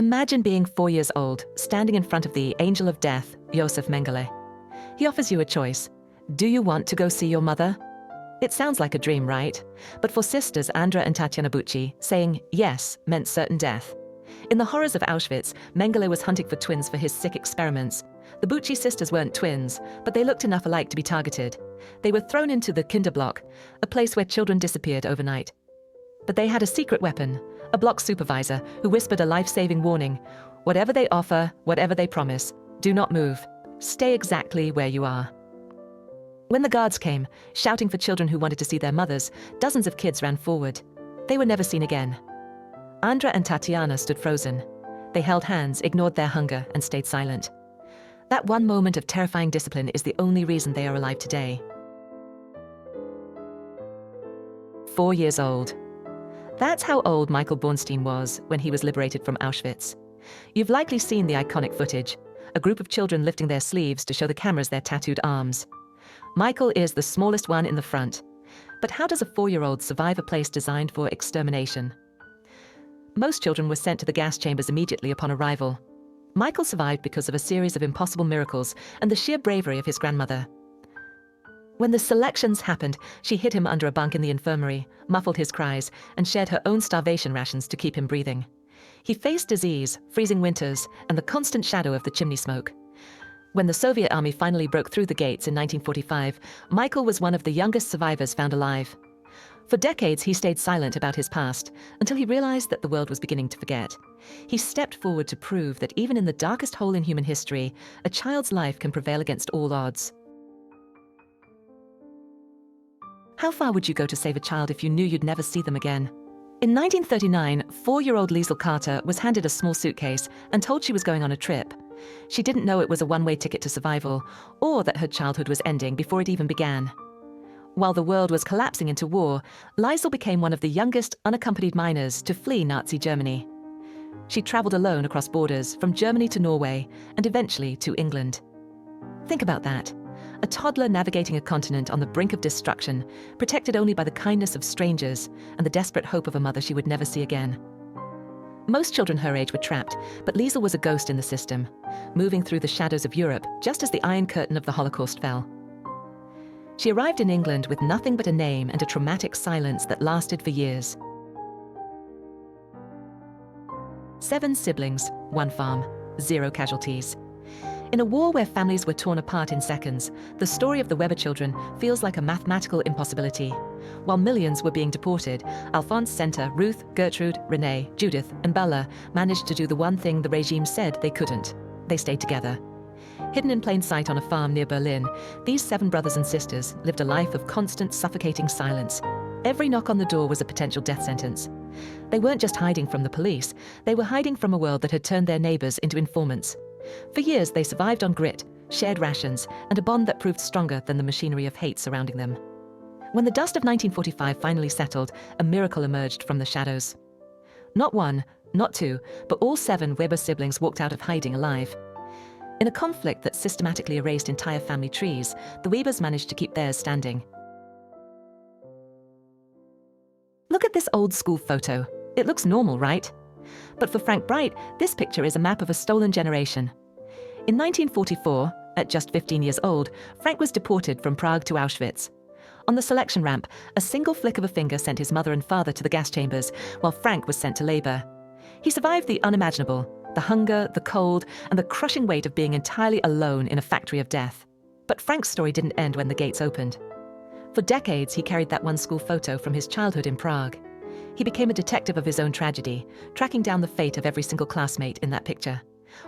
Imagine being 4 years old, standing in front of the angel of death, Josef Mengele. He offers you a choice. Do you want to go see your mother? It sounds like a dream, right? But for sisters Andra and Tatiana Bucci, saying yes meant certain death. In the horrors of Auschwitz, Mengele was hunting for twins for his sick experiments. The Bucci sisters weren't twins, but they looked enough alike to be targeted. They were thrown into the Kinderblock, a place where children disappeared overnight. But they had a secret weapon, a block supervisor who whispered a life-saving warning. Whatever they offer, whatever they promise, do not move. Stay exactly where you are. When the guards came, shouting for children who wanted to see their mothers, dozens of kids ran forward. They were never seen again. Andra and Tatiana stood frozen. They held hands, ignored their hunger, and stayed silent. That one moment of terrifying discipline is the only reason they are alive today. 4 years old. That's how old Michael Bornstein was when he was liberated from Auschwitz. You've likely seen the iconic footage, a group of children lifting their sleeves to show the cameras their tattooed arms. Michael is the smallest one in the front. But how does a 4-year-old survive a place designed for extermination? Most children were sent to the gas chambers immediately upon arrival. Michael survived because of a series of impossible miracles and the sheer bravery of his grandmother. When the selections happened, she hid him under a bunk in the infirmary, muffled his cries, and shared her own starvation rations to keep him breathing. He faced disease, freezing winters, and the constant shadow of the chimney smoke. When the Soviet army finally broke through the gates in 1945, Michael was one of the youngest survivors found alive. For decades, he stayed silent about his past, until he realized that the world was beginning to forget. He stepped forward to prove that even in the darkest hole in human history, a child's life can prevail against all odds. How far would you go to save a child if you knew you'd never see them again? In 1939, 4-year-old Liesel Carter was handed a small suitcase and told she was going on a trip. She didn't know it was a one-way ticket to survival, or that her childhood was ending before it even began. While the world was collapsing into war, Liesel became one of the youngest unaccompanied minors to flee Nazi Germany. She traveled alone across borders, from Germany to Norway, and eventually to England. Think about that. A toddler navigating a continent on the brink of destruction, protected only by the kindness of strangers and the desperate hope of a mother she would never see again. Most children her age were trapped, but Liesel was a ghost in the system, moving through the shadows of Europe just as the Iron Curtain of the Holocaust fell. She arrived in England with nothing but a name and a traumatic silence that lasted for years. 7 siblings, 1 farm, 0 casualties. In a war where families were torn apart in seconds, the story of the Weber children feels like a mathematical impossibility. While millions were being deported, Alphonse, Senta, Ruth, Gertrude, Renee, Judith, and Bella managed to do the one thing the regime said they couldn't. They stayed together. Hidden in plain sight on a farm near Berlin, these 7 brothers and sisters lived a life of constant, suffocating silence. Every knock on the door was a potential death sentence. They weren't just hiding from the police, they were hiding from a world that had turned their neighbors into informants. For years, they survived on grit, shared rations, and a bond that proved stronger than the machinery of hate surrounding them. When the dust of 1945 finally settled, a miracle emerged from the shadows. Not 1, not 2, but all 7 Weber siblings walked out of hiding alive. In a conflict that systematically erased entire family trees, the Webers managed to keep theirs standing. Look at this old school photo. It looks normal, right? But for Frank Bright, this picture is a map of a stolen generation. In 1944, at just 15 years old, Frank was deported from Prague to Auschwitz. On the selection ramp, a single flick of a finger sent his mother and father to the gas chambers, while Frank was sent to labor. He survived the unimaginable, the hunger, the cold, and the crushing weight of being entirely alone in a factory of death. But Frank's story didn't end when the gates opened. For decades, he carried that one school photo from his childhood in Prague. He became a detective of his own tragedy, tracking down the fate of every single classmate in that picture.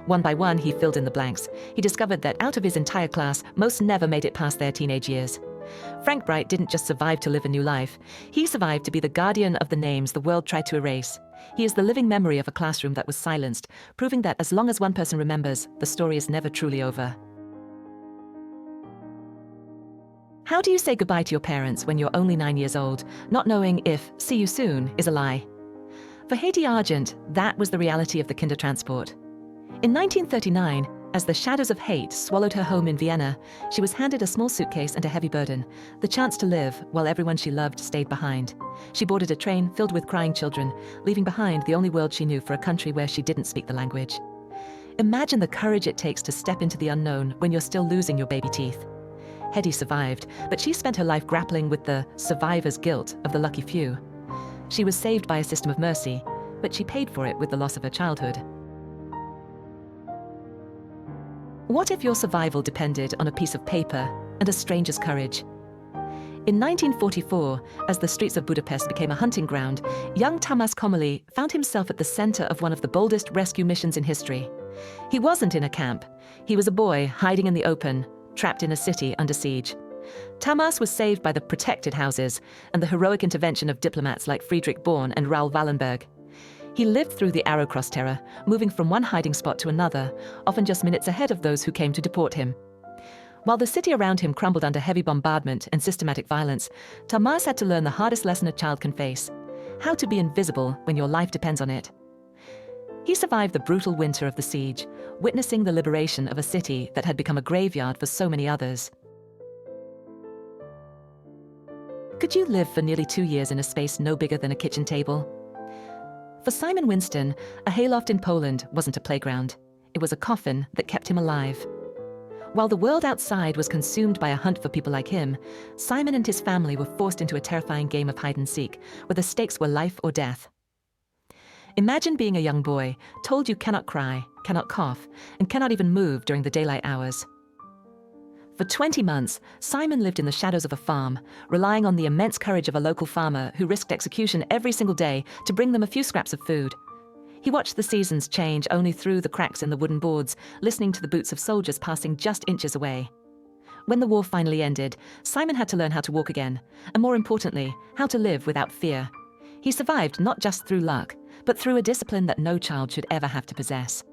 One by one, he filled in the blanks. He discovered that out of his entire class, most never made it past their teenage years. Frank Bright didn't just survive to live a new life. He survived to be the guardian of the names the world tried to erase. He is the living memory of a classroom that was silenced, proving that as long as one person remembers, the story is never truly over. How do you say goodbye to your parents when you're only 9 years old, not knowing if "see you soon" is a lie? For Hedi Argent, that was the reality of the Kindertransport. In 1939, As the shadows of hate swallowed her home in Vienna, she was handed a small suitcase and a heavy burden, the chance to live while everyone she loved stayed behind. She boarded a train filled with crying children, leaving behind the only world she knew for a country where she didn't speak the language. Imagine the courage it takes to step into the unknown when you're still losing your baby teeth. Hedi survived, but she spent her life grappling with the survivor's guilt of the lucky few. She was saved by a system of mercy, but she paid for it with the loss of her childhood. What if your survival depended on a piece of paper and a stranger's courage? In 1944, as the streets of Budapest became a hunting ground, young Tamás Komoly found himself at the center of one of the boldest rescue missions in history. He wasn't in a camp. He was a boy hiding in the open, trapped in a city under siege. Tamás was saved by the protected houses and the heroic intervention of diplomats like Friedrich Born and Raoul Wallenberg. He lived through the Arrow Cross terror, moving from one hiding spot to another, often just minutes ahead of those who came to deport him. While the city around him crumbled under heavy bombardment and systematic violence, Tamás had to learn the hardest lesson a child can face: how to be invisible when your life depends on it. He survived the brutal winter of the siege, witnessing the liberation of a city that had become a graveyard for so many others. Could you live for nearly 2 years in a space no bigger than a kitchen table? For Simon Winston, a hayloft in Poland wasn't a playground. It was a coffin that kept him alive. While the world outside was consumed by a hunt for people like him, Simon and his family were forced into a terrifying game of hide-and-seek, where the stakes were life or death. Imagine being a young boy, told you cannot cry, cannot cough, and cannot even move during the daylight hours. For 20 months, Simon lived in the shadows of a farm, relying on the immense courage of a local farmer who risked execution every single day to bring them a few scraps of food. He watched the seasons change only through the cracks in the wooden boards, listening to the boots of soldiers passing just inches away. When the war finally ended, Simon had to learn how to walk again, and more importantly, how to live without fear. He survived not just through luck, but through a discipline that no child should ever have to possess.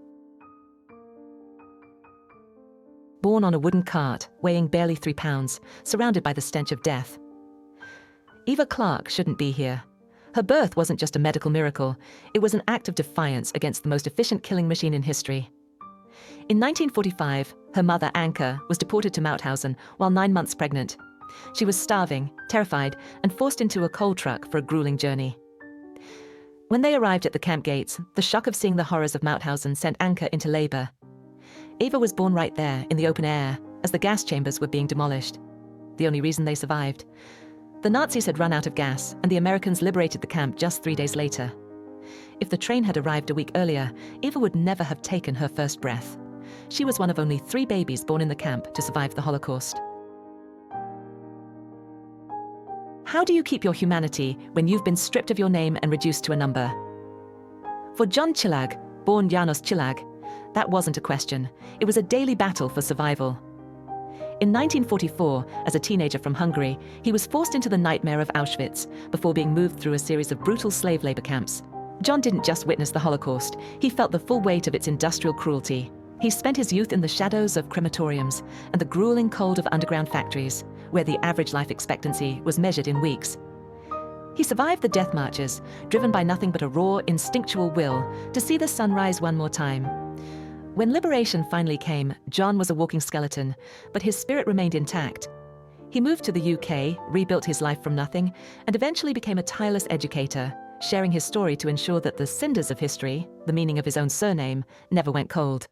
Born on a wooden cart, weighing barely 3 pounds, surrounded by the stench of death. Eva Clarke shouldn't be here. Her birth wasn't just a medical miracle, it was an act of defiance against the most efficient killing machine in history. In 1945, her mother, Anka, was deported to Mauthausen while 9 months pregnant. She was starving, terrified, and forced into a coal truck for a grueling journey. When they arrived at the camp gates, the shock of seeing the horrors of Mauthausen sent Anka into labor. Eva was born right there, in the open air, as the gas chambers were being demolished. The only reason they survived. The Nazis had run out of gas, and the Americans liberated the camp just 3 days later. If the train had arrived a week earlier, Eva would never have taken her first breath. She was one of only 3 babies born in the camp to survive the Holocaust. How do you keep your humanity when you've been stripped of your name and reduced to a number? For John Csillag, born János Csillag, that wasn't a question. It was a daily battle for survival. In 1944, as a teenager from Hungary, he was forced into the nightmare of Auschwitz before being moved through a series of brutal slave labor camps. John didn't just witness the Holocaust, he felt the full weight of its industrial cruelty. He spent his youth in the shadows of crematoriums and the grueling cold of underground factories, where the average life expectancy was measured in weeks. He survived the death marches, driven by nothing but a raw, instinctual will to see the sun rise one more time. When liberation finally came, John was a walking skeleton, but his spirit remained intact. He moved to the UK, rebuilt his life from nothing, and eventually became a tireless educator, sharing his story to ensure that the cinders of history, the meaning of his own surname, never went cold.